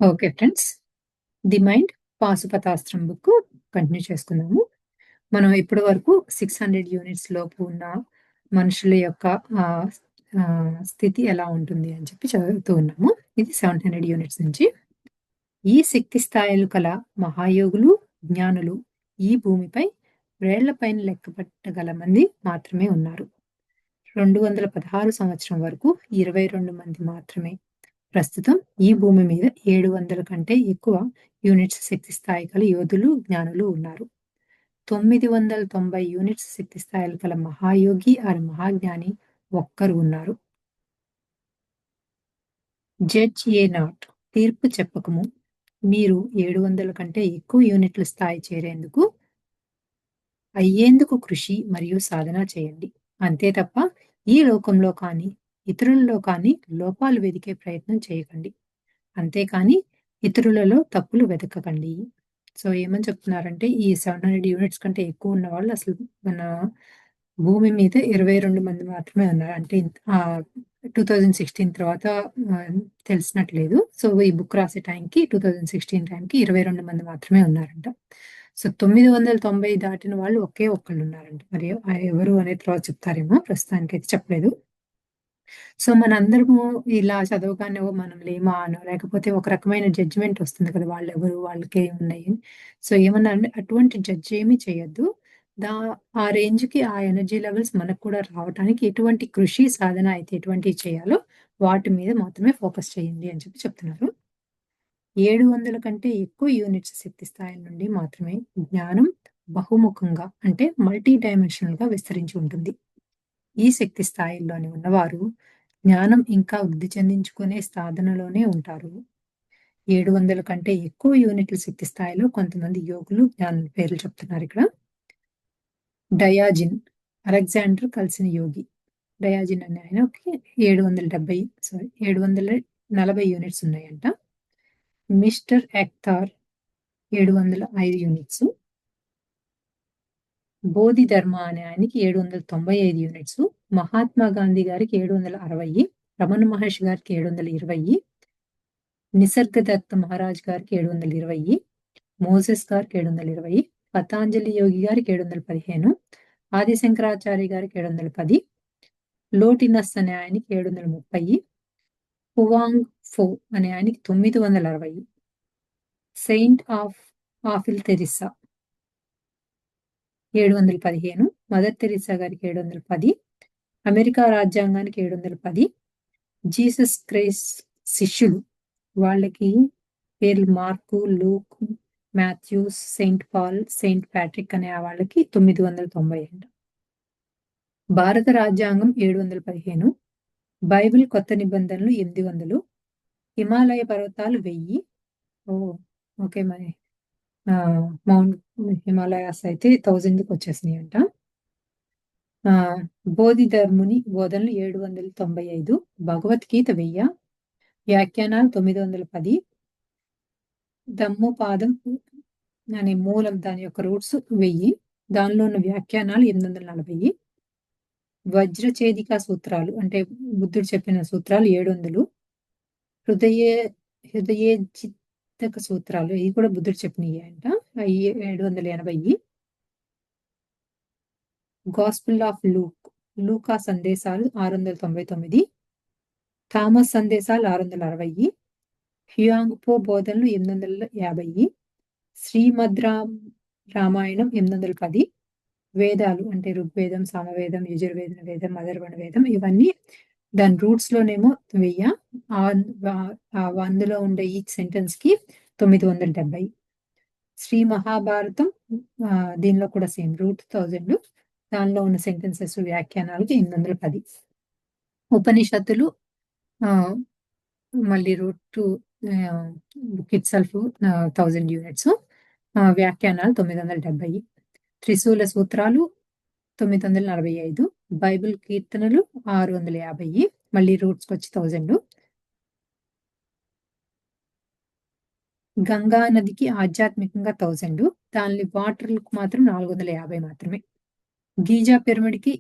Okay friends. 'The mind' పాశుపతాస్త్రం book continue చేసుకుందాము. మనం ఇప్పటి వరకు 600 యూనిట్స్ లోపు ఉన్న మనుషుల యొక్క ఆహ్, స్థితి ఎలా ఉంటుంది అని చెప్పి చదువుతూ ఉన్నాము. ఇది 700 యూనిట్స్ నుంచి. ఈ శక్తి స్థాయిలు కల మహాయోగులు, జ్ఞానులు ఈ భూమిపై వేళ్ల పైన లెక్కపెట్టగల మంది మాత్రమే ఉన్నారు. 216 సంవత్సరం వరకు 22 మంది మాత్రమే. ప్రస్తుతం ఈ భూమి మీద 700 కంటే ఎక్కువ యూనిట్స్ శక్తి స్థాయి గల యోధులు, జ్ఞానులు ఉన్నారు. 990 యూనిట్స్ శక్తి స్థాయిలు గల మహాయోగి ఆర్ మహాజ్ఞాని ఒక్కరు ఉన్నారు. జడ్జ్ ఏ నాట్, తీర్పు చెప్పకము. మీరు 700 కంటే ఎక్కువ యూనిట్ల స్థాయి చేరేందుకు అయ్యేందుకు కృషి మరియు సాధన చేయండి. అంతే తప్ప ఈ లోకంలో కానీ, ఇతరులలో కానీ లోపాలు వెదికే ప్రయత్నం చేయకండి. అంతేకాని ఇతరులలో తప్పులు వెతకకండి. సో, ఏమని చెప్తున్నారంటే ఈ 700 యూనిట్స్ కంటే ఎక్కువ ఉన్నవాళ్ళు అసలు మన భూమి మీద 22 మంది మాత్రమే ఉన్నారు. అంటే 2016 తర్వాత తెలిసినట్లేదు. సో, ఈ బుక్ రాసే టైంకి 2016 టైంకి 22 మంది మాత్రమే ఉన్నారంట. సో, 990 దాటిన వాళ్ళు ఒకే ఒక్కళ్ళున్నారంట. మరి ఎవరు అనేది తర్వాత చెప్తారేమో, ప్రస్తుతానికైతే చెప్పలేదు. సో, మనందరము ఇలా చదవగానే ఓహ్! మనం లేమా అనో, లేకపోతే ఒక రకమైన జడ్జ్‌మెంట్ వస్తుంది కదా! వాళ్ళెవరు? వాళ్ళకేమున్నాయి? సో, ఏమన్నా అంటే అటువంటి జడ్జ్ ఏమి చేయొద్దు. దా ఆ రేంజ్‌కి ఆ ఎనర్జీ లెవెల్స్ మనకు కూడా రావటానికి ఎటువంటి కృషి, సాధన అయితే ఎటువంటివి చేయాలో వాటి మీద మాత్రమే ఫోకస్ చేయండి అని చెప్పి చెప్తున్నారు. 700 కంటే ఎక్కువ యూనిట్స్ శక్తి స్థాయి నుండి మాత్రమే జ్ఞానం బహుముఖంగా అంటే మల్టీ డైమెన్షనల్‌గా విస్తరించి ఉంటుంది. ఈ శక్తి స్థాయిల్లోని ఉన్నవారు జ్ఞానం ఇంకా వృద్ధి చెందించుకునే సాధనలోనే ఉంటారు. 700 కంటే ఎక్కువ యూనిట్ల శక్తి స్థాయిలో కొంతమంది యోగులు, జ్ఞానుల పేర్లు చెప్తున్నారు ఇక్కడ. డయాజిన్, అలెగ్జాండర్ కలిసిన యోగి. డయాజిన్ అనే ఆయనకి 740 యూనిట్స్ ఉన్నాయంట. Mister ఎక్తార్ 705 units. బోధిధర్మ అనే ఆయనకి 795 యూనిట్స్. మహాత్మా గాంధీ గారికి 760, రమణ మహర్షి గారికి 720, నిసర్గదత్త మహారాజ్ గారికి 720, మోసెస్ గారికి 720, పతాంజలి యోగి గారికి 715, ఆదిశంకరాచార్య గారికి 710, లోటినస్ అనే ఆయనకి 730, హువాంగ్ ఫో అనే ఆయనకి 960, Saint of apple Teresa 715, mother Teresa గారికి 710, అమెరికా రాజ్యాంగానికి 710, జీసస్ క్రైస్ట్ శిష్యులు వాళ్ళకి పేర్లు Mark, Luke, Matthews, saint Paul, saint Patrick అనే వాళ్ళకి 990 అంట. భారత రాజ్యాంగం 715, బైబిల్ కొత్త నిబంధనలు 800, హిమాలయ పర్వతాలు 1000. ఓకే. మరి మౌంట్ హిమాలయాస్ అయితే 1000కి వచ్చేసినాయంట. బోధిధర్ముని బోధనలు 795, భగవద్గీత 1000, వ్యాఖ్యానాలు 910, దమ్ముపాదం అనే మూలం దాని యొక్క రూట్స్ 1000, దానిలో ఉన్న వ్యాఖ్యానాలు 840, వజ్రచేదిక సూత్రాలు అంటే బుద్ధుడు చెప్పిన సూత్రాలు 700, హృదయ హృదయేచ్చిత్తక సూత్రాలు ఇవి కూడా బుద్ధుడు చెప్పినయే అంట. అయి 780, గాస్పెల్ ఆఫ్ లూక్ లూకా సందేశాలు 699, థామస్ సందేశాలు 660, హ్యూయాంగ్ పో బోధనలు 850, శ్రీమద్ రామాయణం 810, వేదాలు అంటే ఋగ్వేదం, సామవేదం, యజుర్వేద వేదం, అథర్వణ వేదం ఇవన్నీ దాని రూట్స్ లోనేమో 1000, అందులో ఉండే ఈచ్ సెంటెన్స్ కి 970. శ్రీ మహాభారతం దీనిలో కూడా సేమ్ రూట్ 1000, దానిలో ఉన్న సెంటెన్సెస్ వ్యాఖ్యానాలకి 810. ఉపనిషత్తులు మళ్ళీ root to book itself 1000 units, వ్యాఖ్యానాలు 970, త్రిశూల సూత్రాలు 945, బైబిల్ కీర్తనలు 650, మళ్ళీ రూట్స్కి వచ్చి 1000, గంగా నదికి ఆధ్యాత్మికంగా 1000, దాని వాటర్లకు మాత్రం 450 మాత్రమే. గీజా పిరమిడ్కి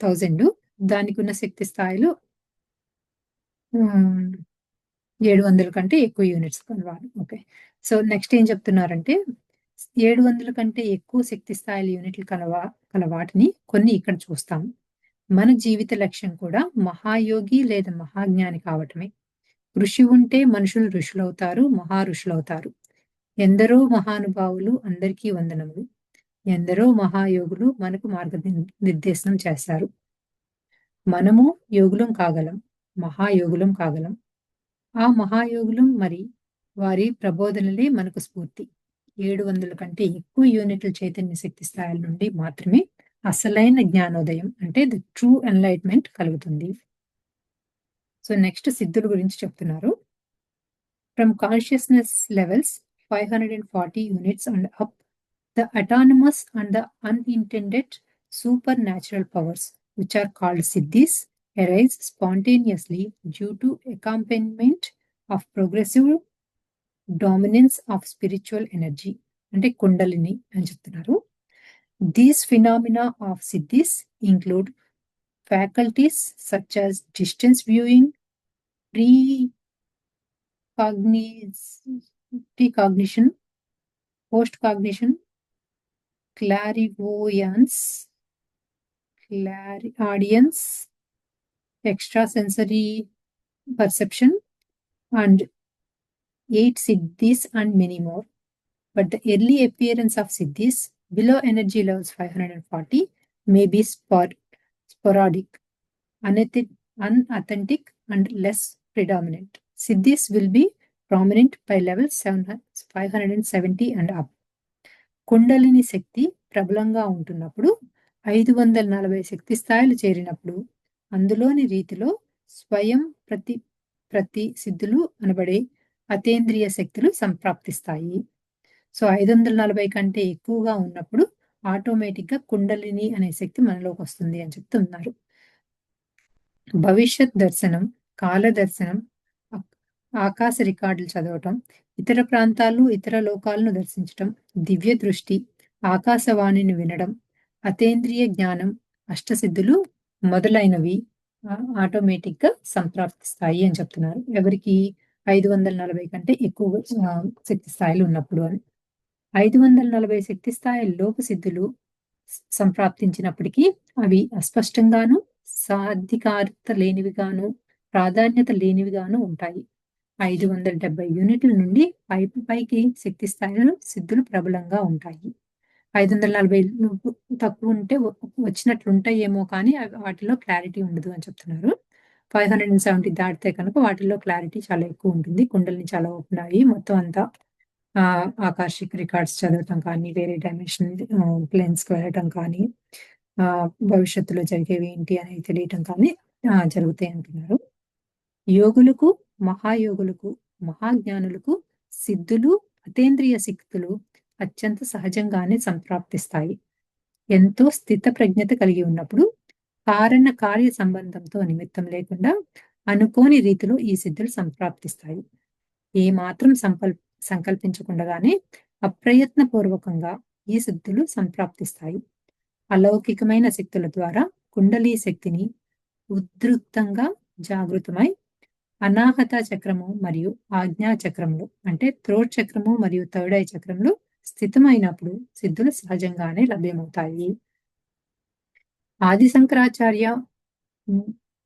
1000, దానికి ఉన్న శక్తి స్థాయిలు 700 కంటే ఎక్కువ యూనిట్స్ కలవాలి. ఓకే. సో, నెక్స్ట్ ఏం చెప్తున్నారంటే 700 కంటే ఎక్కువ శక్తి స్థాయిల యూనిట్లు కల వాటిని కొన్ని ఇక్కడ చూస్తాం. మన జీవిత లక్ష్యం కూడా మహాయోగి లేదా మహాజ్ఞాని కావటమే. కృషి ఉంటే మనుషులు ఋషులవుతారు, మహా ఋషులవుతారు. ఎందరో మహానుభావులు అందరికీ వందనములు. ఎందరో మహాయోగులు మనకు నిర్దేశనం చేస్తారు. మనము యోగులం కాగలం. మహాయోగులం కాగలం. ఆ మహాయోగులం మరి వారి ప్రబోధనలే మనకు స్ఫూర్తి. 700 కంటే ఎక్కువ యూనిట్ల చైతన్య శక్తి స్థాయిల నుండి మాత్రమే అసలైన జ్ఞానోదయం అంటే ది ట్రూ ఎన్లైట్మెంట్ కలుగుతుంది. సో నెక్స్ట్ సిద్ధుల గురించి చెప్తున్నారు. From consciousness levels 540 units and up, the autonomous and the unintended supernatural powers, which are called siddhis, arise spontaneously due to accompaniment of progressive dominance of spiritual energy అంటే కుండలిని అని చెప్తున్నారు. These phenomena of siddhis include faculties such as distance viewing, precognition, postcognition, clairvoyance, clairaudience, extrasensory perception, and 8 siddhis and many more. But the early appearance of siddhis below energy levels 540 may be sporadic, unauthentic, and less predominant. Siddhis will be prominent by levels 570 and up. Kundalini శక్తి ప్రబలంగా ఉంటున్నప్పుడు 540 శక్తి స్థాయిలు చేరినప్పుడు అందులోని రీతిలో స్వయం ప్రతి సిద్ధులు అనబడే అతేంద్రియ శక్తులు సంప్రాప్తిస్తాయి. సో 540 కంటే ఎక్కువగా ఉన్నప్పుడు ఆటోమేటిక్గా కుండలిని అనే శక్తి మనలోకి వస్తుంది అని చెప్తున్నారు. భవిష్యత్ దర్శనం, కాల దర్శనం, ఆకాశ రికార్డులు చదవటం, ఇతర ప్రాంతాలు ఇతర లోకాలను దర్శించటం, దివ్య దృష్టి, ఆకాశవాణిని వినడం, అతేంద్రియ జ్ఞానం, అష్టసిద్ధులు మొదలైనవి ఆటోమేటిక్గా సంప్రాప్తిస్తాయి అని చెప్తున్నారు. ఎవరికి 540 కంటే ఎక్కువ శక్తి స్థాయిలు ఉన్నప్పుడు అని. 540 శక్తి స్థాయిల్లోపు సిద్ధులు సంప్రాప్తించినప్పటికీ అవి అస్పష్టంగాను, సాధికారత లేనివిగాను, ప్రాధాన్యత లేనివిగాను ఉంటాయి. 570 యూనిట్ల నుండి పైకి శక్తి స్థాయిలో సిద్ధులు ప్రబలంగా ఉంటాయి. 540 తక్కువ ఉంటే వచ్చినట్లుంటాయేమో కానీ వాటిలో క్లారిటీ ఉండదు అని చెప్తున్నారు. 570 దాటితే కనుక వాటిల్లో క్లారిటీ చాలా ఎక్కువ ఉంటుంది. కుండలిని చాలా ఓపెన్ అయ్యి మొత్తం అంతా ఆకాశిక్ రికార్డ్స్ చదవటం కానీ, వేరే డైమెన్షన్ ప్లేన్స్కి వెళ్ళటం కానీ, భవిష్యత్తులో జరిగేవి ఏంటి అనేది తెలియటం కానీ జరుగుతాయి అంటున్నారు. యోగులకు, మహాయోగులకు, మహాజ్ఞానులకు సిద్ధులు, అతేంద్రియ శక్తులు అత్యంత సహజంగానే సంప్రాప్తిస్తాయి. ఎంతో స్థిత ప్రజ్ఞత కలిగి ఉన్నప్పుడు కారణ కార్య సంబంధంతో నిమిత్తం లేకుండా అనుకోని రీతిలో ఈ సిద్ధులు సంప్రాప్తిస్తాయి. ఏ మాత్రం సంకల్పించకుండానే అప్రయత్నపూర్వకంగా ఈ సిద్ధులు సంప్రాప్తిస్తాయి. అలౌకికమైన శక్తుల ద్వారా కుండలీ శక్తిని ఉధృతంగా జాగృతమై అనాహత చక్రము మరియు ఆజ్ఞా చక్రములు అంటే థ్రోట్ చక్రము మరియు థర్డ్ ఐ చక్రములు స్థితమైనప్పుడు సిద్ధులు సహజంగానే లభ్యమవుతాయి. ఆది శంకరాచార్య,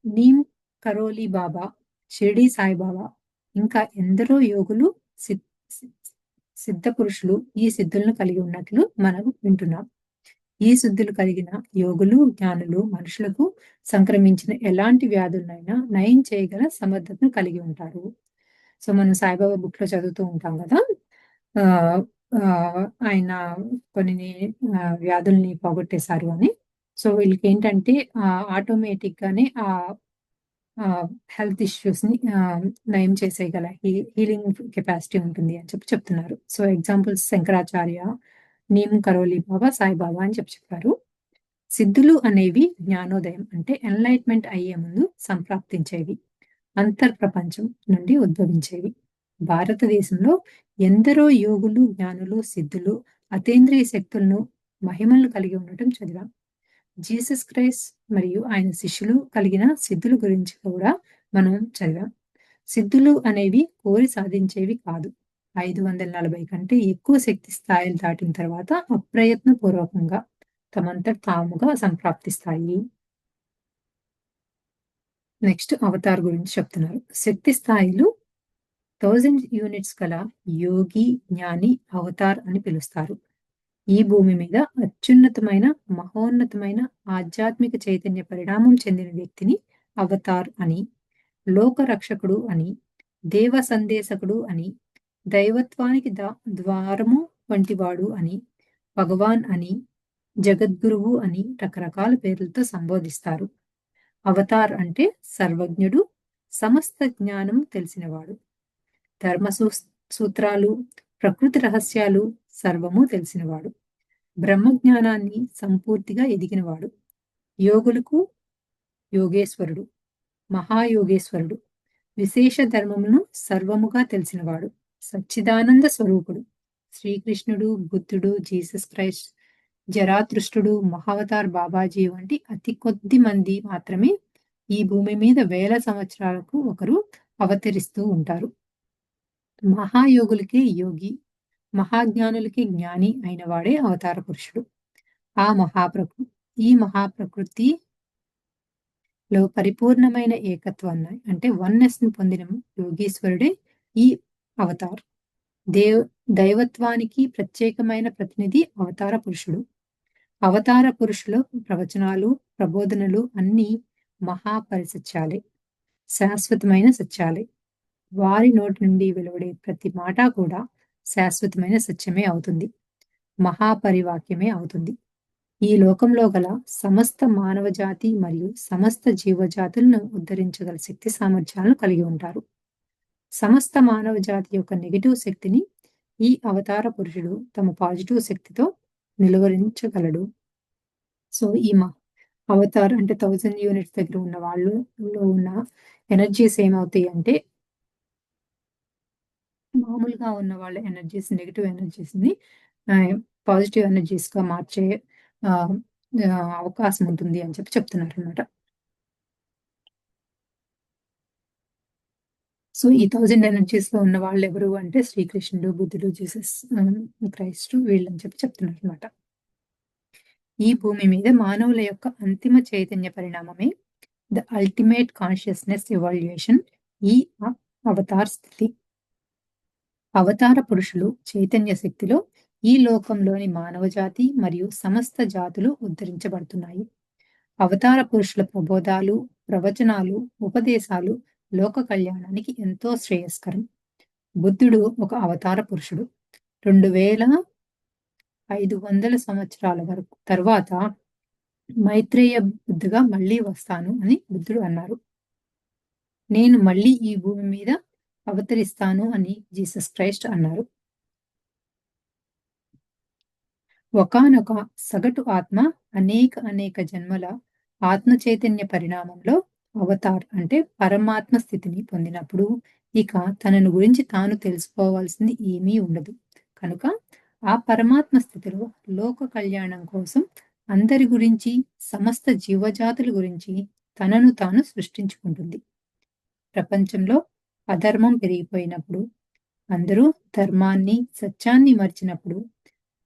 నీమ్ కరోలి బాబా, షిరిడి సాయిబాబా ఇంకా ఎందరో యోగులు సిద్ధ పురుషులు ఈ సిద్ధులను కలిగి ఉన్నట్లు మనం వింటున్నాం. ఈ సిద్ధులు కలిగిన యోగులు, జ్ఞానులు మనుషులకు సంక్రమించిన ఎలాంటి వ్యాధులనైనా నయం చేయగల సమర్థతను కలిగి ఉంటారు. సో మనం సాయిబాబా బుక్ లో చదువుతూ ఉంటాం కదా, ఆయన కొన్ని వ్యాధుల్ని పోగొట్టేశారు అని. సో వీళ్ళకి ఏంటంటే ఆటోమేటిక్ గానే హెల్త్ ఇష్యూస్ ని నయం చేసేయగల హీలింగ్ కెపాసిటీ ఉంటుంది అని చెప్తున్నారు. సో ఎగ్జాంపుల్స్ శంకరాచార్య, నీమ్ కరోలి బాబా, సాయిబాబా అని చెప్పారు. సిద్ధులు అనేవి జ్ఞానోదయం అంటే ఎన్లైట్మెంట్ అయ్యే ముందు సంప్రాప్తించేవి, అంతర్ప్రపంచం నుండి ఉద్భవించేవి. భారతదేశంలో ఎందరో యోగులు, జ్ఞానులు, సిద్ధులు అతేంద్రియ శక్తులను, మహిమలను కలిగి ఉండటం చదివాం. జీసస్ క్రైస్ట్ మరియు ఆయన శిష్యులు కలిగిన సిద్ధుల గురించి కూడా మనం చదివాం. సిద్ధులు అనేవి కోరి సాధించేవి కాదు. 540 కంటే ఎక్కువ శక్తి స్థాయిలు దాటిన తర్వాత అప్రయత్నపూర్వకంగా తమంతట తాముగా సంప్రాప్తిస్తాయి. నెక్స్ట్ అవతార్ గురించి చెప్తున్నారు. శక్తి స్థాయిలు 1000 యూనిట్స్ గల యోగి, జ్ఞాని, అవతార్ అని పిలుస్తారు. ఈ భూమి మీద అత్యున్నతమైన, మహోన్నతమైన ఆధ్యాత్మిక చైతన్య పరిణామం చెందిన వ్యక్తిని అవతార్ అని, లోకరక్షకుడు అని, దేవ సందేశకుడు అని, దైవత్వానికి ద్వారము వంటివాడు అని, భగవాన్ అని, జగద్గురువు అని రకరకాల పేర్లతో సంబోధిస్తారు. అవతార్ అంటే సర్వజ్ఞుడు, సమస్త జ్ఞానం తెలిసినవాడు. ధర్మ సూత్రాలు, ప్రకృతి రహస్యాలు సర్వము తెలిసినవాడు. బ్రహ్మజ్ఞానాన్ని సంపూర్తిగా ఎదిగినవాడు. యోగులకు యోగేశ్వరుడు, మహాయోగేశ్వరుడు. విశేష ధర్మమును సర్వముగా తెలిసినవాడు. సచ్చిదానంద స్వరూపుడు. శ్రీకృష్ణుడు, బుద్ధుడు, జీసస్ క్రైస్ట్, జరాతృష్టుడు, మహావతార్ బాబాజీ వంటి అతి కొద్ది మంది మాత్రమే ఈ భూమి మీద వేల సంవత్సరాలకు ఒకరు అవతరిస్తూ ఉంటారు. మహాయోగులకే యోగి, మహాజ్ఞానులకి జ్ఞాని అయిన వాడే అవతార పురుషుడు. ఈ మహాప్రకృతిలో పరిపూర్ణమైన ఏకత్వాన్ని అంటే వన్నెస్ ని పొందిన యోగీశ్వరుడే ఈ అవతార్. దైవత్వానికి ప్రత్యేకమైన ప్రతినిధి అవతార పురుషుడు. అవతార పురుషుల ప్రవచనాలు, ప్రబోధనలు అన్నీ మహాపరిసత్యాలే, శాశ్వతమైన సత్యాలే. వారి నోటి నుండి వెలువడే ప్రతి మాట కూడా శాశ్వతమైన సత్యమే అవుతుంది, మహాపరివాక్యమే అవుతుంది. ఈ లోకంలో గల సమస్త మానవ జాతి మరియు సమస్త జీవజాతులను ఉద్ధరించగల శక్తి సామర్థ్యాలను కలిగి ఉంటారు. సమస్త మానవ జాతి యొక్క నెగిటివ్ శక్తిని ఈ అవతార పురుషుడు తమ పాజిటివ్ శక్తితో నిలువరించగలడు. సో ఈ అవతార్ అంటే 1000 యూనిట్స్ దగ్గర ఉన్న వాళ్ళు ఉన్న ఎనర్జీస్ ఏమవుతాయి అంటే, మామూలుగా ఉన్న వాళ్ళ ఎనర్జీస్, నెగిటివ్ ఎనర్జీస్ ని పాజిటివ్ ఎనర్జీస్ గా మార్చే అవకాశం ఉంటుంది అని చెప్తున్నారు అనమాట. సో ఈ 1000 ఎనర్జీస్ లో ఉన్న వాళ్ళు ఎవరు అంటే శ్రీకృష్ణుడు, బుద్ధుడు, జీసస్ క్రైస్ట్ వీళ్ళని చెప్తున్నారు అనమాట. ఈ భూమి మీద మానవుల యొక్క అంతిమ చైతన్య పరిణామమే ద అల్టిమేట్ కాన్షియస్నెస్ ఎవాల్యుయేషన్, ఈ అవతార్ స్థితి. అవతార పురుషులు చైతన్య శక్తిలో ఈ లోకంలోని మానవ జాతి మరియు సమస్త జాతులు ఉద్ధరించబడుతున్నాయి. అవతార పురుషుల ప్రబోధాలు, ప్రవచనాలు, ఉపదేశాలు లోక కళ్యాణానికి ఎంతో శ్రేయస్కరం. బుద్ధుడు ఒక అవతార పురుషుడు. 2500 సంవత్సరాల వరకు తర్వాత మైత్రేయ బుద్ధుగా మళ్ళీ వస్తాను అని బుద్ధుడు అన్నారు. నేను మళ్ళీ ఈ భూమి మీద అవతరిస్తాను అని జీసస్ క్రైస్ట్ అన్నారు. ఒకానొక సగటు ఆత్మ అనేక జన్మల ఆత్మ చైతన్య పరిణామంలో అవతార్ అంటే పరమాత్మ స్థితిని పొందినప్పుడు ఇక తనను గురించి తాను తెలుసుకోవాల్సింది ఏమీ ఉండదు. కనుక ఆ పరమాత్మ స్థితిలో లోక కళ్యాణం కోసం అందరి గురించి, సమస్త జీవజాతుల గురించి తనను తాను సృష్టించుకుంటుంది. ప్రపంచంలో అధర్మం పెరిగిపోయినప్పుడు, అందరూ ధర్మాన్ని, సత్యాన్ని మర్చినప్పుడు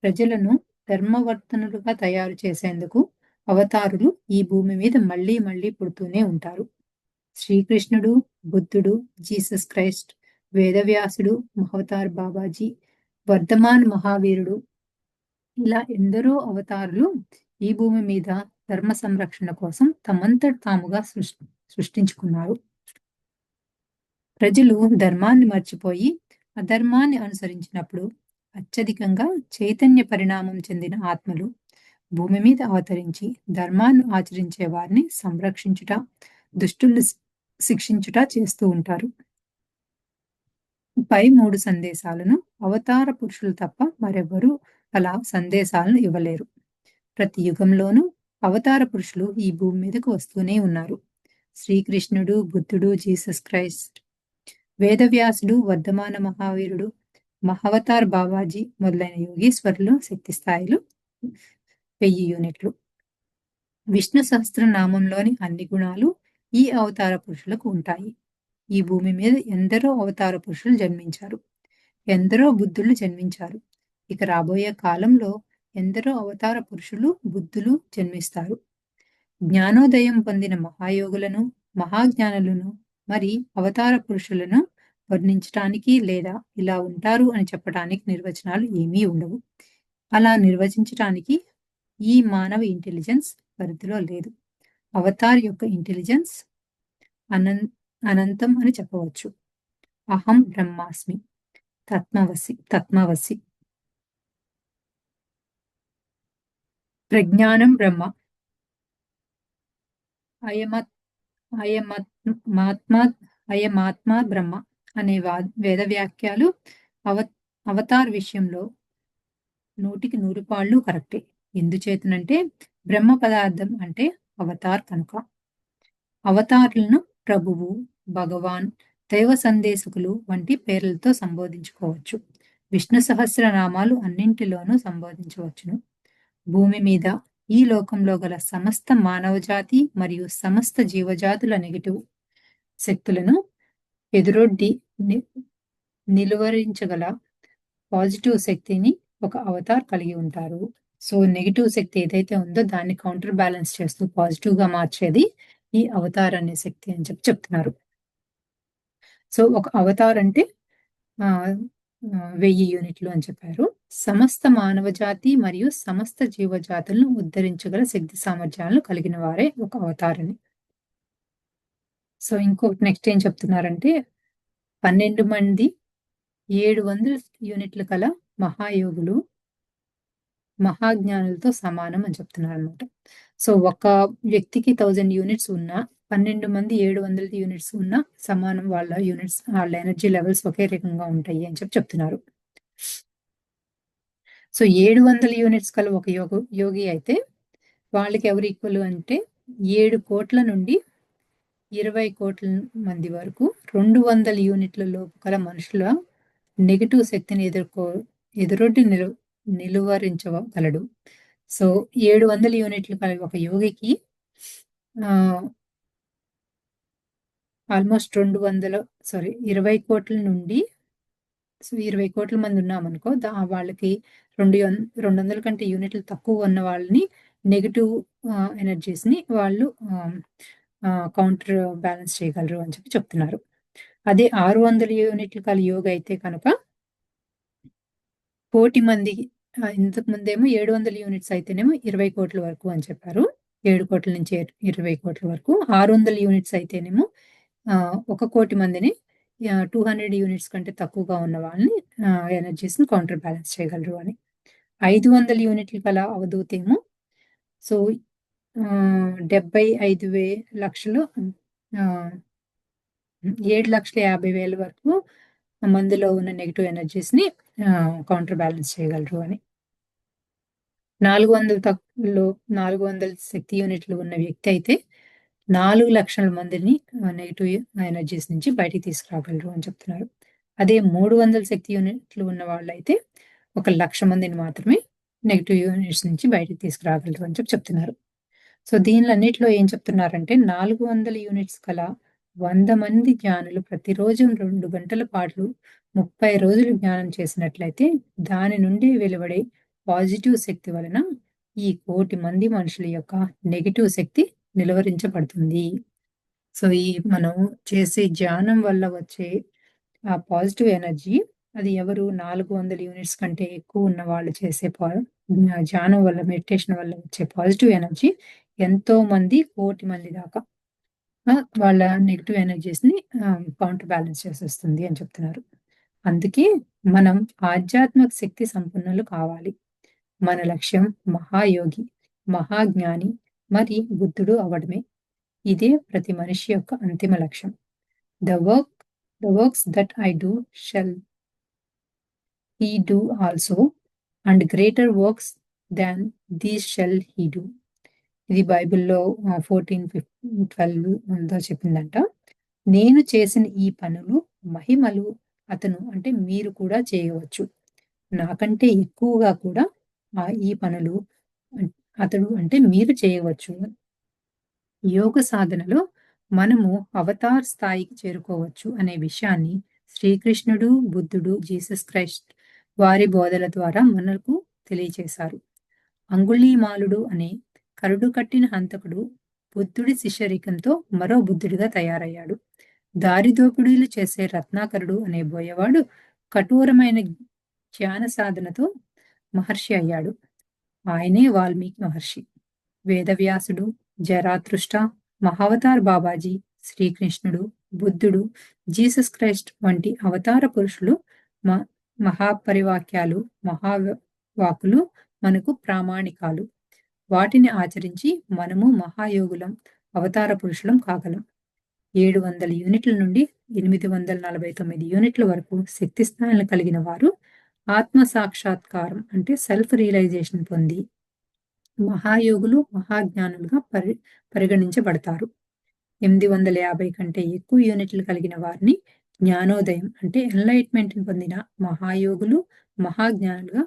ప్రజలను ధర్మవర్తనులుగా తయారు చేసేందుకు అవతారులు ఈ భూమి మీద మళ్ళీ మళ్ళీ పుడుతూనే ఉంటారు. శ్రీకృష్ణుడు, బుద్ధుడు, జీసస్ క్రైస్ట్, వేదవ్యాసుడు, మహావతార్ బాబాజీ, వర్ధమాన్ మహావీరుడు, ఇలా ఎందరో అవతారులు ఈ భూమి మీద ధర్మ సంరక్షణ కోసం తమంతట తాముగా సృష్టించుకున్నారు. ప్రజలు ధర్మాన్ని మర్చిపోయి అధర్మాన్ని అనుసరించినప్పుడు అత్యధికంగా చైతన్య పరిణామం చెందిన ఆత్మలు భూమి మీద అవతరించి ధర్మాన్ని ఆచరించే వారిని సంరక్షించుట, దుష్టుల్ని శిక్షించుట చేస్తూ ఉంటారు. పై 3 సందేశాలను అవతార పురుషులు తప్ప మరెవరూ అలా సందేశాలను ఇవ్వలేరు. ప్రతి యుగంలోనూ అవతార పురుషులు ఈ భూమి మీదకు వస్తూనే ఉన్నారు. శ్రీకృష్ణుడు, బుద్ధుడు, జీసస్ క్రైస్ట్, వేదవ్యాసుడు, వర్ధమాన మహావీరుడు, మహావతార్ బాబాజీ మొదలైన యోగీశ్వరులు శక్తి స్థాయిలు 1000 యూనిట్లు. విష్ణు సహస్రనామంలోని అన్ని గుణాలు ఈ అవతార పురుషులకు ఉంటాయి. ఈ భూమి మీద ఎందరో అవతార పురుషులు జన్మించారు. ఎందరో బుద్ధులు జన్మించారు. ఇక రాబోయే కాలంలో ఎందరో అవతార పురుషులు, బుద్ధులు జన్మిస్తారు. జ్ఞానోదయం పొందిన మహాయోగులను, మహాజ్ఞానులను, మరి అవతార పురుషులను వర్ణించటానికి లేదా ఇలా ఉంటారు అని చెప్పడానికి నిర్వచనాలు ఏమీ ఉండవు. అలా నిర్వచించటానికి ఈ మానవ ఇంటెలిజెన్స్ పరిధిలో లేదు. అవతార్ యొక్క ఇంటెలిజెన్స్ అనంతం అని చెప్పవచ్చు. అహం బ్రహ్మాస్మి. తత్మవసి. ప్రజ్ఞానం బ్రహ్మ. అయమత్ అయమాత్మ అయమాత్మ బ్రహ్మ అనే వేద వాక్యాలు అవ అవతార్ విషయంలో 100కి 100 పాళ్ళు కరెక్టే. ఎందుచేతనంటే బ్రహ్మ పదార్థం అంటే అవతార్ కనుక. అవతార్లను ప్రభువు, భగవాన్, దైవ సందేశకులు వంటి పేర్లతో సంబోధించుకోవచ్చు. విష్ణు సహస్రనామాలు అన్నింటిలోనూ సంబోధించవచ్చును. భూమి మీద ఈ లోకంలో గల సమస్త మానవజాతి మరియు సమస్త జీవజాతుల నెగటివ్ శక్తులను ఎదురొడ్డి నిలువరించగల పాజిటివ్ శక్తిని ఒక అవతార్ కలిగి ఉంటారు. సో నెగిటివ్ శక్తి ఏదైతే ఉందో దాన్ని కౌంటర్ బ్యాలెన్స్ చేస్తూ పాజిటివ్ గా మార్చేది ఈ అవతార్ అనే శక్తి అని చెప్తున్నారు. సో ఒక అవతార్ అంటే 1000 యూనిట్లు అని చెప్పారు. సమస్త మానవ జాతి మరియు సమస్త జీవజాతులను ఉద్ధరించగల శక్తి సామర్థ్యాలను కలిగిన వారే ఒక అవతార్ అని. సో ఇంకొకటి నెక్స్ట్ ఏం చెప్తున్నారంటే 12 మంది 700 యూనిట్లు కల మహాయోగులు, మహాజ్ఞానులతో సమానం అని చెప్తున్నారు అనమాట. సో ఒక వ్యక్తికి 1000 యూనిట్స్ ఉన్నా 12 మంది 700 యూనిట్స్ ఉన్నా సమానం, వాళ్ళ ఎనర్జీ లెవెల్స్ ఒకే రకంగా ఉంటాయి అని చెప్తున్నారు. సో 700 యూనిట్స్ కల ఒక యోగి అయితే వాళ్ళకి ఎవరు ఈక్వల్ అంటే 7 కోట్ల నుండి 20 కోట్ల మంది వరకు 200 యూనిట్ల లోపు గల మనుషుల నెగిటివ్ శక్తిని ఎదురొడ్డి నిలువరించగలడు. సో 700 యూనిట్లు కల ఒక యోగికి ఆల్మోస్ట్ 20 కోట్ల నుండి 20 కోట్ల మంది ఉన్నామనుకో, వాళ్ళకి 200 కంటే యూనిట్లు తక్కువ ఉన్న వాళ్ళని నెగిటివ్ ఎనర్జీస్ ని వాళ్ళు కౌంటర్ బ్యాలెన్స్ చేయగలరు అని చెప్తున్నారు. అదే 600 యూనిట్లు కల యోగ అయితే కనుక 1 కోటి మంది, ఇంతకు ముందేమో 700 యూనిట్స్ అయితేనేమో 20 కోట్ల వరకు అని చెప్పారు. 7 కోట్ల నుంచి 20 కోట్ల వరకు. 600 యూనిట్స్ అయితేనేమో 1 కోటి మందిని 200 యూనిట్స్ కంటే తక్కువగా ఉన్న వాళ్ళని ఎనర్జీస్ ని కౌంటర్ బ్యాలెన్స్ చేయగలరు అని. 500 యూనిట్లు కల అవధూత ఏమో సో 75,00,000 7,50,000 వరకు మందిలో ఉన్న నెగిటివ్ ఎనర్జీస్ ని కౌంటర్ బ్యాలెన్స్ చేయగలరు అని. 400 శక్తి యూనిట్లు ఉన్న వ్యక్తి అయితే 4,00,000 మందిని నెగిటివ్ ఎనర్జీస్ నుంచి బయటికి తీసుకురాగలరు అని చెప్తున్నారు. అదే 300 శక్తి యూనిట్లు ఉన్న వాళ్ళైతే 1,00,000 మందిని మాత్రమే నెగిటివ్ యూనిట్స్ నుంచి బయటికి తీసుకురాగలరు అని చెప్తున్నారు. సో దీనిలన్నిటిలో ఏం చెప్తున్నారంటే 400 యూనిట్స్ కల 100 మంది జ్ఞానులు ప్రతిరోజు 2 గంటల పాటు 30 రోజులు జ్ఞానం చేసినట్లయితే దాని నుండి వెలువడే పాజిటివ్ శక్తి వలన ఈ 1 కోటి మంది మనుషుల యొక్క నెగిటివ్ శక్తి నిలువరించబడుతుంది. సో ఈ మనం చేసే ధ్యానం వల్ల వచ్చే ఆ పాజిటివ్ ఎనర్జీ, అది ఎవరు 400 యూనిట్స్ కంటే ఎక్కువ ఉన్న వాళ్ళు చేసే ధ్యానం వల్ల, మెడిటేషన్ వల్ల వచ్చే పాజిటివ్ ఎనర్జీ ఎంతో మంది 1 కోటి మంది దాకా వాళ్ళ నెగిటివ్ ఎనర్జీస్ ని కౌంటర్ బ్యాలెన్స్ చేసేస్తుంది అని చెప్తున్నారు. అందుకే మనం ఆధ్యాత్మిక శక్తి సంపన్నులు కావాలి. మన లక్ష్యం మహాయోగి, మహాజ్ఞాని మరి బుద్ధుడు అవడమే. ఇదే ప్రతి మనిషి యొక్క అంతిమ లక్ష్యం. The works that I do shall he do also, and greater works than these shall he do. ఇది బైబిల్లో 14:12 చెప్పిందంట. నేను చేసిన ఈ పనులు, మహిమలు అతను అంటే మీరు కూడా చేయవచ్చు. నాకంటే ఎక్కువగా కూడా ఈ పనులు అతడు అంటే మీరు చేయవచ్చు. యోగ సాధనలో మనము అవతార్ స్థాయికి చేరుకోవచ్చు అనే విషయాన్ని శ్రీకృష్ణుడు, బుద్ధుడు, జీసస్ క్రైస్ట్ వారి బోధల ద్వారా మనకు తెలియచేశారు. అంగుళీమాలుడు అనే కరుడు కట్టిన హంతకుడు బుద్ధుడి శిష్యరికంతో మరో బుద్ధుడిగా తయారయ్యాడు. దారిదోపిడీలు చేసే రత్నాకరుడు అనే బోయవాడు కఠోరమైన ధ్యాన సాధనతో మహర్షి అయ్యాడు. ఆయనే వాల్మీకి మహర్షి. వేదవ్యాసుడు, జరాతృష్ట, మహావతార్ బాబాజీ, శ్రీకృష్ణుడు, బుద్ధుడు, జీసస్ క్రైస్ట్ వంటి అవతార పురుషులు మహాపరివాక్యాలు, మహావాకులు మనకు ప్రామాణికాలు. వాటిని ఆచరించి మనము మహాయోగులం, అవతార పురుషులం కాగలం. 700 యూనిట్ల నుండి 849 యూనిట్ల వరకు శక్తి స్థాయిలను కలిగిన వారు ఆత్మ సాక్షాత్కారం అంటే సెల్ఫ్ రియలైజేషన్ పొంది మహాయోగులు, మహాజ్ఞానులుగా పరిగణించబడతారు. 850 కంటే ఎక్కువ యూనిట్లు కలిగిన వారిని జ్ఞానోదయం అంటే ఎన్లైట్మెంట్ పొందిన మహాయోగులు, మహాజ్ఞానులుగా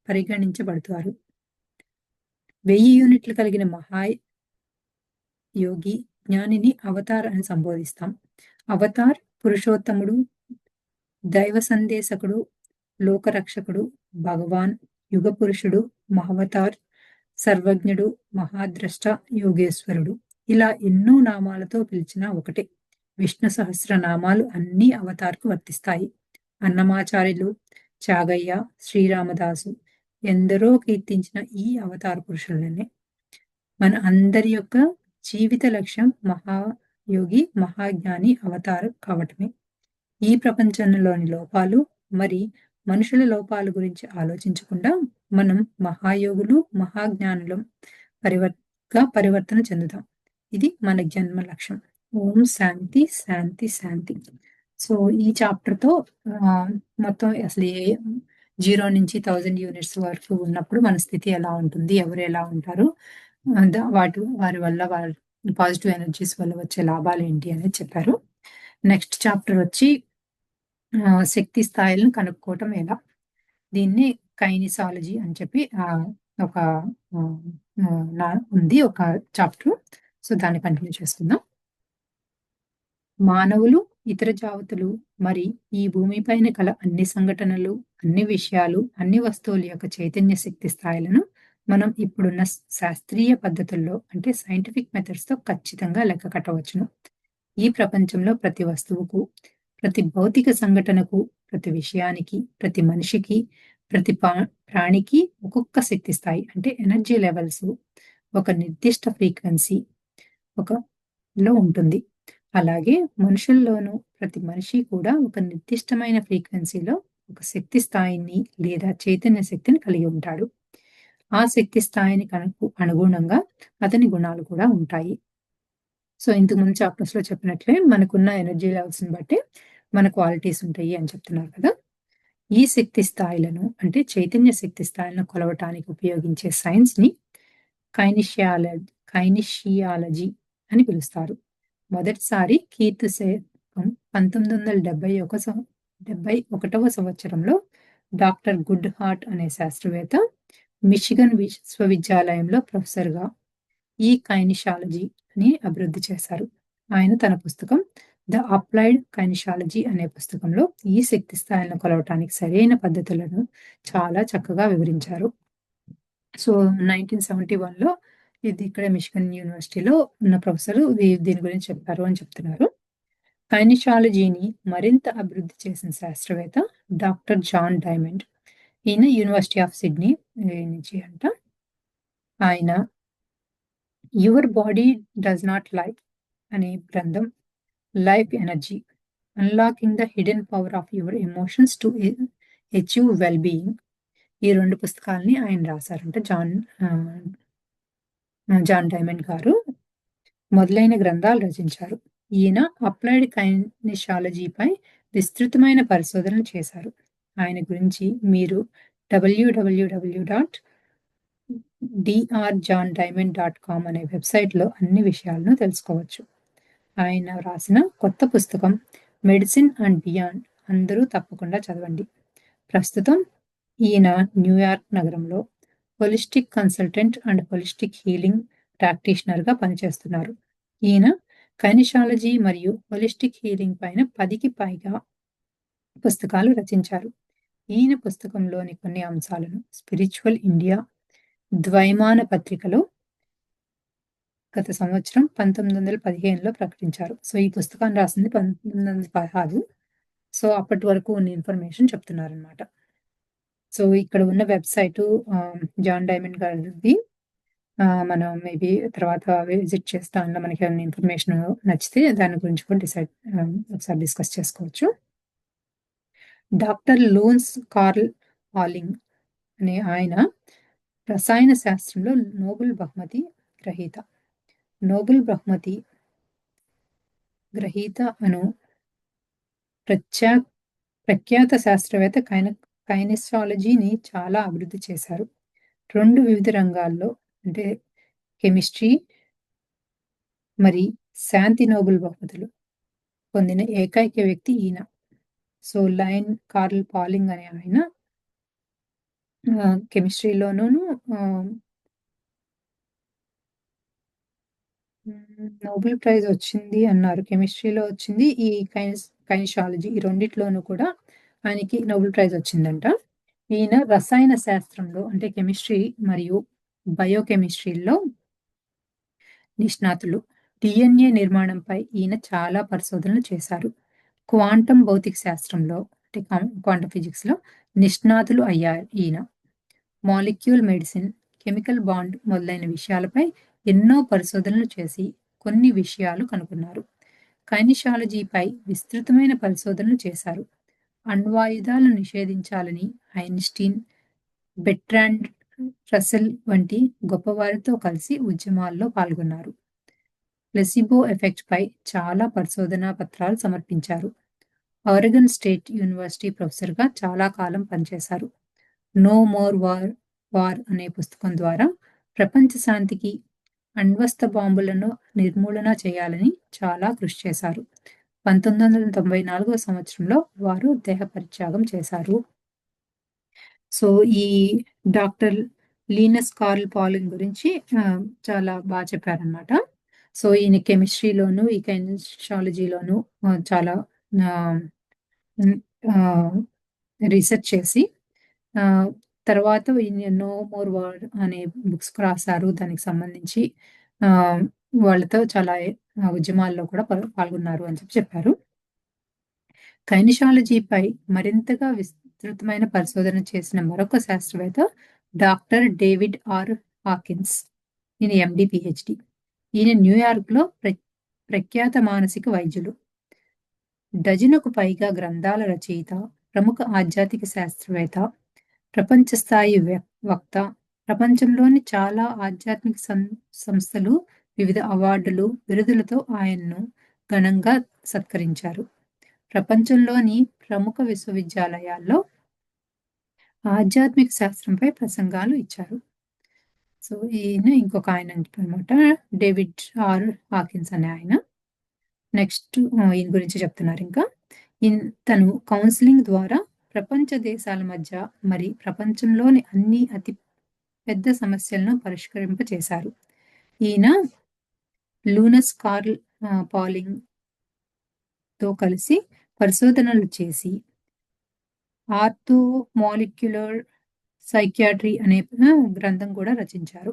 పరిగణించబడతారు. 1000 యూనిట్లు కలిగిన మహాయోగి జ్ఞానిని అవతార్ అని సంబోధిస్తాం. అవతార్ పురుషోత్తముడు, దైవ సందేశకుడు, లోకరక్షకుడు, భగవాన్, యుగ పురుషుడు, మహావతార్, సర్వజ్ఞుడు, మహాద్రష్ట, యోగేశ్వరుడు ఇలా ఎన్నో నామాలతో పిలిచినా ఒకటే. విష్ణు సహస్ర నామాలు అన్ని అవతార్కు వర్తిస్తాయి. అన్నమాచార్యులు, చాగయ్య, శ్రీరామదాసు ఎందరో కీర్తించిన ఈ అవతార పురుషులనే. మన అందరి యొక్క జీవిత లక్ష్యం మహాయోగి, మహాజ్ఞాని అవతారం కావటమే. ఈ ప్రపంచంలోని లోపాలు మరి మనుషుల లోపాల గురించి ఆలోచించకుండా మనం మహాయోగులు, మహాజ్ఞానులం పరివర్తన చెందుతాం. ఇది మన జన్మ లక్ష్యం. ఓం శాంతి శాంతి శాంతి. సో ఈ చాప్టర్ తో మొత్తం అసలు 0 నుంచి 1000 యూనిట్స్ వరకు ఉన్నప్పుడు మన స్థితి ఎలా ఉంటుంది, ఎవరు ఎలా ఉంటారు, వారి వల్ల పాజిటివ్ ఎనర్జీస్ వల్ల వచ్చే లాభాలు ఏంటి అనేది చెప్పారు. నెక్స్ట్ చాప్టర్ వచ్చి శక్తి స్థాయిలను కనుక్కోవటం ఎలా. దీన్ని కైనిసాలజీ అని చెప్పి ఒక ఉంది ఒక చాప్టర్. సో దాన్ని కంటిన్యూ చేసుకుందాం. మానవులు, ఇతర జాతులు మరి ఈ భూమిపైన కల అన్ని సంఘటనలు, అన్ని విషయాలు, అన్ని వస్తువుల యొక్క చైతన్య శక్తి స్థాయిలను మనం ఇప్పుడున్న శాస్త్రీయ పద్ధతుల్లో అంటే సైంటిఫిక్ మెథడ్స్ తో ఖచ్చితంగా లెక్క కట్టవచ్చును. ఈ ప్రపంచంలో ప్రతి వస్తువుకు, ప్రతి భౌతిక సంఘటనకు, ప్రతి విషయానికి, ప్రతి మనిషికి, ప్రతి ప్రాణికి ఒక్కొక్క శక్తి స్థాయి అంటే ఎనర్జీ లెవెల్స్ ఒక నిర్దిష్ట ఫ్రీక్వెన్సీ లో ఉంటుంది. అలాగే మనుషుల్లోనూ ప్రతి మనిషి కూడా ఒక నిర్దిష్టమైన ఫ్రీక్వెన్సీలో ఒక శక్తి స్థాయిని లేదా చైతన్య శక్తిని కలిగి ఉంటాడు. ఆ శక్తి స్థాయిని అనుగుణంగా అతని గుణాలు కూడా ఉంటాయి. సో ఇంతకుముందు చాప్టర్స్ లో చెప్పినట్లే మనకున్న ఎనర్జీ లెవెల్స్ ని బట్టి మన క్వాలిటీస్ ఉంటాయి అని చెప్తున్నారు కదా. ఈ శక్తి స్థాయిలను అంటే చైతన్య శక్తి స్థాయిలను కొలవటానికి ఉపయోగించే సైన్స్ ని కైనిషియాలజీ అని పిలుస్తారు. మొదటిసారి కీర్తి 1971వ సంవత్సరంలో డాక్టర్ గుడ్ హార్ట్ అనే శాస్త్రవేత్త మిషిగన్ విశ్వవిద్యాలయంలో ప్రొఫెసర్గా ఈ కైనిషాలజీని అభివృద్ధి చేశారు. ఆయన తన పుస్తకం ద అప్లైడ్ కైనిషాలజీ అనే పుస్తకంలో ఈ శక్తి స్థాయిలను కొలవటానికి సరైన పద్ధతులను చాలా చక్కగా వివరించారు. సో 1971లో ఇది ఇక్కడ మిషిగన్ యూనివర్సిటీలో ఉన్న ప్రొఫెసర్ దీని గురించి చెప్పారు అని చెప్తున్నారు. కైనిషాలజీని మరింత అభివృద్ధి చేసిన శాస్త్రవేత్త డాక్టర్ జాన్ డైమండ్. ఈయన యూనివర్సిటీ ఆఫ్ సిడ్నీ నుంచి అంట. ఆయన your body does not like అనే గ్రంథం, life energy, unlocking the hidden power of your emotions to achieve well being, ఈ 2 పుస్తకాలని ఆయన రాశారంట. జాన్ డైమండ్ గారు మొదలైన గ్రంథాలు రచించారు. ఈయన అప్లైడ్ కైనిషాలజీపై విస్తృతమైన పరిశోధనలు చేశారు. ఆయన గురించి మీరు www.drjohndiamond.com అనే వెబ్సైట్లో అన్ని విషయాలను తెలుసుకోవచ్చు. ఆయన రాసిన కొత్త పుస్తకం మెడిసిన్ అండ్ బియాండ్ అందరూ తప్పకుండా చదవండి. ప్రస్తుతం ఈయన న్యూయార్క్ నగరంలో holistic consultant and holistic healing ప్రాక్టీషనర్గా పనిచేస్తున్నారు. ఈయన గైనకాలజీ మరియు హోలిస్టిక్ హీలింగ్ పైన 10కి పైగా పుస్తకాలు రచించారు. ఈయన పుస్తకంలోని కొన్ని అంశాలను స్పిరిచువల్ ఇండియా ద్వైమాన పత్రికలో గత సంవత్సరం 1915లో ప్రకటించారు. సో, ఈ పుస్తకాన్ని రాసింది 1916. సో, అప్పటి వరకు ఉన్న ఇన్ఫర్మేషన్ చెప్తున్నారనమాట. సో, ఇక్కడ ఉన్న వెబ్‌సైటు జాన్ డైమండ్ గారిది. మనం మేబీ తర్వాత విజిట్ చేసి దానిలో మనకేమన్నా ఇన్ఫర్మేషన్ నచ్చితే దాని గురించి కూడా ఒకసారి డిస్కస్ చేసుకోవచ్చు. డాక్టర్ లూన్స్ కార్ల్ హాలింగ్ అనే ఆయన రసాయన శాస్త్రంలో నోబెల్ బహుమతి గ్రహీత. నోబెల్ బహుమతి గ్రహీత అను ప్రత్యా ప్రఖ్యాత శాస్త్రవేత్త కైనెసాలజీని చాలా అభివృద్ధి చేశారు. 2 వివిధ రంగాల్లో అంటే కెమిస్ట్రీ మరి శాంతి నోబెల్ బహుమతులు పొందిన ఏకైక వ్యక్తి ఈయన. సో, లైన్ కార్ల్ పాలింగ్ అనే ఆయన కెమిస్ట్రీలోనూను నోబెల్ ప్రైజ్ వచ్చింది అన్నారు. కెమిస్ట్రీలో వచ్చింది. ఈ కైనెసాలజీ ఈ రెండిట్లోనూ కూడా ఆయనకి నోబెల్ ప్రైజ్ వచ్చిందంట. ఈయన రసాయన శాస్త్రంలో అంటే కెమిస్ట్రీ మరియు బయోకెమిస్ట్రీలో నిష్ణాతులు. డీఎన్ఏ నిర్మాణంపై ఈయన చాలా పరిశోధనలు చేశారు. క్వాంటం భౌతిక శాస్త్రంలో అంటే క్వాంటం ఫిజిక్స్‌లో నిష్ణాతులు అయ్యారు ఈయన. మాలిక్యూల్ మెడిసిన్, కెమికల్ బాండ్ మొదలైన విషయాలపై ఎన్నో పరిశోధనలు చేసి కొన్ని విషయాలు కనుగొన్నారు. కైనెసాలజీపై విస్తృతమైన పరిశోధనలు చేశారు. అణ్వాయుధాలను నిషేధించాలని ఐన్‌స్టీన్, బెర్ట్రాండ్ రస్సెల్ వంటి గొప్పవారితో కలిసి ఉద్యమాల్లో పాల్గొన్నారు. ప్లెసిబో ఎఫెక్ట్‌పై చాలా పరిశోధనా పత్రాలు సమర్పించారు. ఆరెగన్ స్టేట్ యూనివర్సిటీ ప్రొఫెసర్‌గా చాలా కాలం పనిచేశారు. నో మోర్ వార్ అనే పుస్తకం ద్వారా ప్రపంచ శాంతికి, అణ్వస్త్ర బాంబులను నిర్మూలన చేయాలని చాలా కృషి చేశారు. 1994వ సంవత్సరంలో వారు దేహపరిత్యాగం చేశారు. సో, ఈ డాక్టర్ లీనస్ కార్ల్ పాలింగ్ గురించి చాలా చెప్పారనమాట. సో, ఈయన కెమిస్ట్రీలోను, ఈ కైనెసాలజీలోను చాలా ఆహ్, హ్మ్. ఆహ్, రిసర్చ్ చేసి తర్వాత ఈయన 'నో మోర్ వార్' అనే బుక్స్ రాసారు. దానికి సంబంధించి ఆహ్, వాళ్ళతో చాలా ఉద్యమాల్లో కూడా పాల్గొన్నారు అని చెప్పారు. కైనెసాలజీపై మరింతగా విస్తృతమైన పరిశోధన చేసిన మరొక శాస్త్రవేత్త డాక్టర్ డేవిడ్ ఆర్. హాకిన్స్. ఈయన ఎండీ, పీహెచ్‌డీ. ఈయన న్యూయార్క్‌లో ప్రఖ్యాత మానసిక వైద్యులు. డజనుకు పైగా గ్రంథాల రచయిత, ప్రముఖ ఆధ్యాత్మిక శాస్త్రవేత్త, ప్రపంచ స్థాయి వక్త. ప్రపంచంలోని చాలా ఆధ్యాత్మిక సంస్థలు వివిధ అవార్డులు, బిరుదులతో ఆయన్ను ఘనంగా సత్కరించారు. ప్రపంచంలోని ప్రముఖ విశ్వవిద్యాలయాల్లో ఆధ్యాత్మిక శాస్త్రంపై ప్రసంగాలు ఇచ్చారు. సో, ఈయన ఇంకొక ఆయన అనమాట డేవిడ్ ఆర్. హాకిన్స్ అనే ఆయన. నెక్స్ట్ ఈయన గురించి చెప్తున్నారింకా. తను కౌన్సెలింగ్ ద్వారా ప్రపంచ దేశాల మధ్య మరి ప్రపంచంలోని అన్ని అతి పెద్ద సమస్యలను పరిష్కరింపచేశారు. ఈయన లూనస్ కార్ల్ పాలింగ్‌తో కలిసి పరిశోధనలు చేసి ఆర్థోమాలిక్యులర్ సైకియాట్రీ అనే గ్రంథం కూడా రచించారు.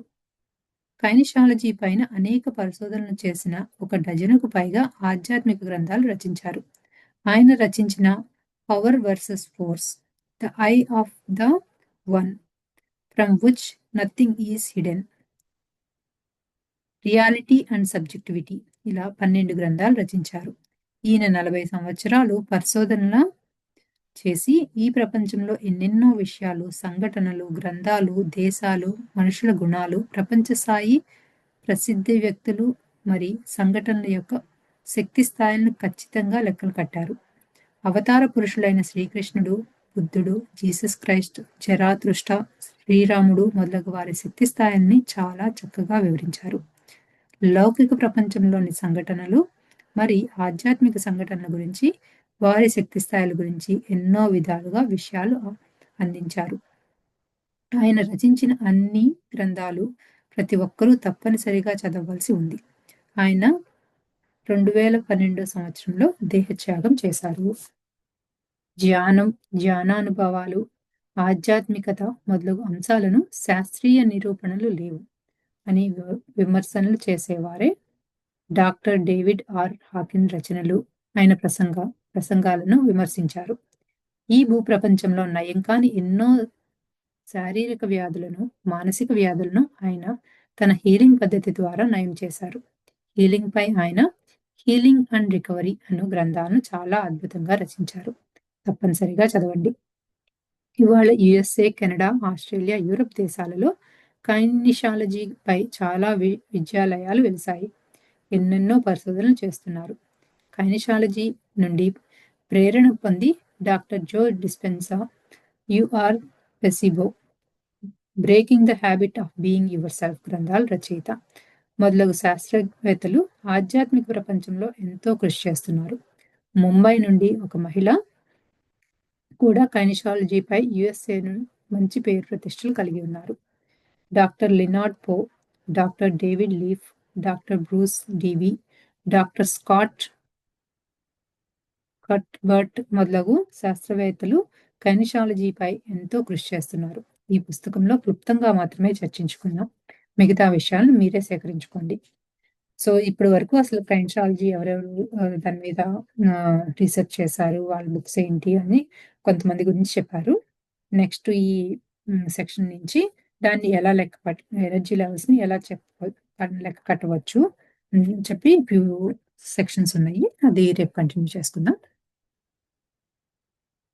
కైనెసాలజీ పైన అనేక పరిశోధనలు చేసిన ఒక డజనుకు పైగా ఆధ్యాత్మిక గ్రంథాలు రచించారు. ఆయన రచించిన 'power versus force', 'the I of the one from which nothing is hidden', 'reality and subjectivity' ఇలా 12 గ్రంథాలు రచించారు. ఈయన 40 సంవత్సరాలు పరిశోధనల చేసి ఈ ప్రపంచంలో ఎన్నెన్నో విషయాలు, సంఘటనలు, గ్రంథాలు, దేశాలు, మనుషుల గుణాలు, ప్రపంచ స్థాయి ప్రసిద్ధ వ్యక్తులు మరి సంఘటనల యొక్క శక్తి స్థాయిలను ఖచ్చితంగా లెక్కలు కట్టారు. అవతార పురుషులైన శ్రీకృష్ణుడు, బుద్ధుడు, జీసస్ క్రైస్ట్, జరాతుష్ట్ర, శ్రీరాముడు మొదలగు వారి శక్తి స్థాయిల్ని చాలా చక్కగా వివరించారు. లౌకిక ప్రపంచంలోని సంఘటనలు మరి ఆధ్యాత్మిక సంఘటనల గురించి, వారి శక్తి స్థాయిల గురించి ఎన్నో విధాలుగా విషయాలు అందించారు. ఆయన రచించిన అన్ని గ్రంథాలు ప్రతి ఒక్కరూ తప్పనిసరిగా చదవవలసి ఉంది. ఆయన 2012 సంవత్సరంలో దేహత్యాగం చేశారు. ధ్యానం, ధ్యానానుభవాలు, ఆధ్యాత్మికత మొదలగు అంశాలను శాస్త్రీయ నిరూపణలు లేవు అని విమర్శనలు చేసేవారే డాక్టర్ డేవిడ్ ఆర్. హాకిన్ రచనలు, ఆయన ప్రసంగాలను విమర్శించారు. ఈ భూప్రపంచంలో నయం కాని ఎన్నో శారీరక వ్యాధులను, మానసిక వ్యాధులను ఆయన తన హీలింగ్ పద్ధతి ద్వారా నయం చేశారు. హీలింగ్ పై ఆయన హీలింగ్ అండ్ రికవరీ అను గ్రంథాలను చాలా అద్భుతంగా రచించారు. తప్పనిసరిగా చదవండి. ఇవాళ యుఎస్ఏ, కెనడా, ఆస్ట్రేలియా, యూరప్ దేశాలలో కైనిషాలజీపై చాలా విద్యాలయాలు వెలిశాయి. ఎన్నెన్నో పరిశోధనలు చేస్తున్నారు. కైనిషాలజీ నుండి ప్రేరణ పొంది doctor Joe Dispenza, you are placebo, breaking the habit of being yourself గ్రంథాల రచయిత మొదలగు శాస్త్రవేత్తలు ఆధ్యాత్మిక ప్రపంచంలో ఎంతో కృషి చేస్తున్నారు. ముంబై నుండి ఒక మహిళ కూడా కైనిషాలజీపై యుఎస్ఏను మంచి పేరు ప్రతిష్టలు కలిగి ఉన్నారు. Doctor Leonard Poe, doctor David Leaf, doctor Bruce Dewey, doctor Scott Cutbert మొదలగు శాస్త్రవేత్తలు కైనిషాలజీపై ఎంతో కృషి చేస్తున్నారు. ఈ పుస్తకంలో క్లుప్తంగా మాత్రమే చర్చించుకున్నాం. మిగతా విషయాలను మీరే సేకరించుకోండి. సో ఇప్పటి వరకు అసలు కైనిషాలజీ ఎవరెవరు దాని మీద రీసెర్చ్ చేశారు, వాళ్ళ బుక్స్ ఏంటి అని కొంతమంది గురించి చెప్పారు. నెక్స్ట్ ఈ సెక్షన్ నుంచి దాన్ని ఎలా ఎనర్జీ లెవెల్స్ ని ఎలా లెక్క కట్టవచ్చు అని చెప్పి ఫ్యూ సెక్షన్స్ ఉన్నాయి. అది రేపు కంటిన్యూ చేసుకుందాం.